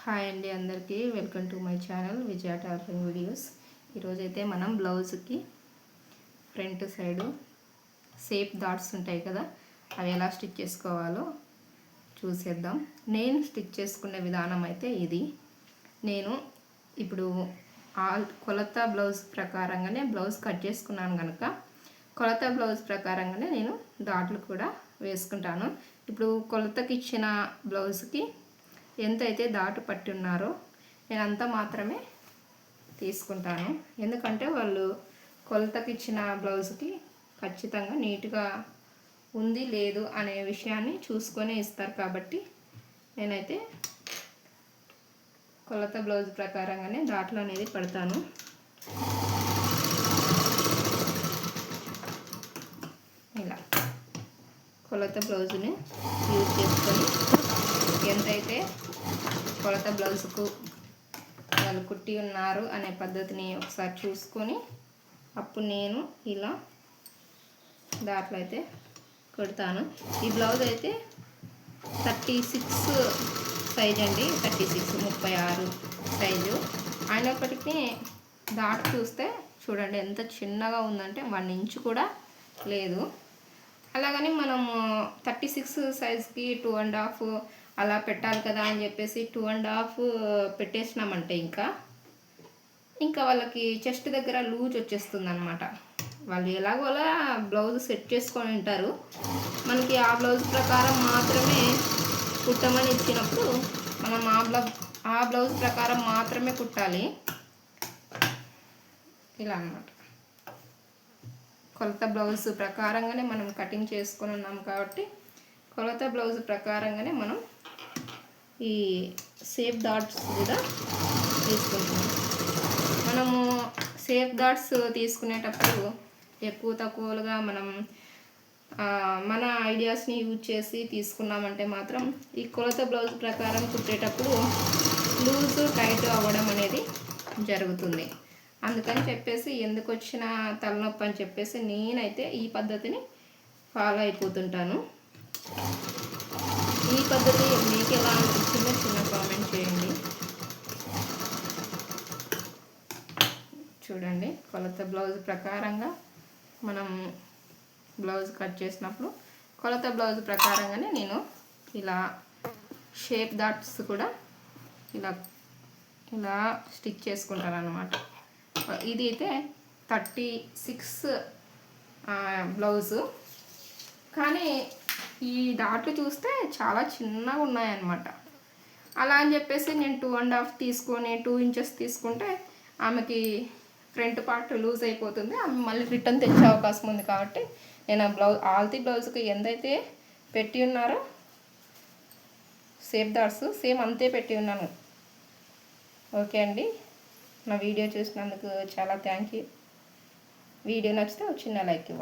Hi అండి అందరికీ welcome to my channel Vijaya tailoring videos. ఈరోజైతే మనం బ్లౌజ్కి ఫ్రంట్ సైడు షేప్ డాట్స్ ఉంటాయి కదా, అవి ఎలా స్టిచ్ చేసుకోవాలో చూసేద్దాం. నేను స్టిచ్ చేసుకునే విధానం అయితే ఇది. నేను ఇప్పుడు కొలత బ్లౌజ్ ప్రకారంగానే బ్లౌజ్ కట్ చేసుకున్నాను కనుక కొలత బ్లౌజ్ ప్రకారంగానే నేను డాట్లు కూడా వేసుకుంటాను. ఇప్పుడు కొలతకి ఇచ్చిన బ్లౌజ్కి ఎంతైతే డాటు పట్టి ఉన్నారో నేను అంత మాత్రమే తీసుకుంటాను. ఎందుకంటే వాళ్ళు కొలతకి ఇచ్చిన బ్లౌజ్కి ఖచ్చితంగా నీట్గా ఉంది లేదు అనే విషయాన్ని చూసుకొని ఇస్తారు. కాబట్టి నేనైతే కొలత బ్లౌజ్ ప్రకారంగానే డాట్లు అనేది పడతాను. ఇలా కొలత బ్లౌజ్ని యూజ్ చేసుకొని ఎంతైతే కొలత బ్లౌజ్కు వాళ్ళు కుట్టి ఉన్నారు అనే పద్ధతిని ఒకసారి చూసుకొని అప్పుడు నేను ఇలా దాంట్లో అయితే కుడతాను. ఈ బ్లౌజ్ అయితే 36 సైజ్ అండి, 36 సైజు అయినప్పటికీ డాట్ చూస్తే చూడండి ఎంత చిన్నగా ఉందంటే 1 ఇంచ్ కూడా లేదు. అలాగని మనము 36 సైజ్కి 2.5 అలా పెట్టాలి కదా అని చెప్పేసి 2.5 పెట్టేసినామంటే ఇంకా వాళ్ళకి చెస్ట్ దగ్గర లూజ్ వచ్చేస్తుంది అనమాట. వాళ్ళు ఎలాగోలా బ్లౌజ్ సెట్ చేసుకొని ఉంటారు. మనకి ఆ బ్లౌజ్ ప్రకారం మాత్రమే కుట్టమని ఇచ్చినప్పుడు మనం ఆ బ్లౌజ్ ప్రకారం మాత్రమే కుట్టాలి. ఇలా అన్నమాట. కొలత బ్లౌజ్ ప్రకారంగానే మనం కటింగ్ చేసుకొని ఉన్నాం కాబట్టి కొలత బ్లౌజ్ ప్రకారంగానే మనం ఈ షేప్ డాట్స్ కూడా తీసుకుంటున్నాం. మనము షేప్ డాట్స్ తీసుకునేటప్పుడు ఎక్కువ తక్కువలుగా మనం మన ఐడియాస్ని యూజ్ చేసి తీసుకున్నామంటే మాత్రం ఈ కొలత బ్లౌజ్ ప్రకారం కుట్టేటప్పుడు లూజ్ టైట్ అవ్వడం అనేది జరుగుతుంది. అందుకని చెప్పేసి ఎందుకు వచ్చిన తలనొప్పి అని చెప్పేసి నేనైతే ఈ పద్ధతిని ఫాలో అయిపోతుంటాను. ఈ పద్ధతి మీకు ఎలా అనిపించిందో చిన్న కామెంట్ చేయండి. చూడండి, కొలత బ్లౌజ్ ప్రకారంగా మనం బ్లౌజ్ కట్ చేసినప్పుడు కొలత బ్లౌజ్ ప్రకారంగానే నేను ఇలా షేప్ డాట్స్ కూడా ఇలా స్టిచ్ చేసుకుంటాను అన్నమాట. ఇది అయితే 36 బ్లౌజు, కానీ ఈ డాట్లు చూస్తే చాలా చిన్నగా ఉన్నాయన్నమాట. అలా అని చెప్పేసి నేను 2.5 తీసుకొని 2 ఇంచెస్ తీసుకుంటే ఆమెకి ఫ్రంట్ పార్ట్ లూజ్ అయిపోతుంది. ఆమె మళ్ళీ రిటర్న్ తెచ్చే అవకాశం ఉంది. కాబట్టి నేను ఆల్తీ బ్లౌజ్కి ఎంతైతే పెట్టి ఉన్నారో షేప్ డాట్స్ సేమ్ అంతే పెట్టి ఉన్నాను. ఓకే అండి, నా వీడియో చూసినందుకు చాలా థ్యాంక్ యూ. వీడియో నచ్చితే ఒక చిన్న లైక్ ఇవ్వండి.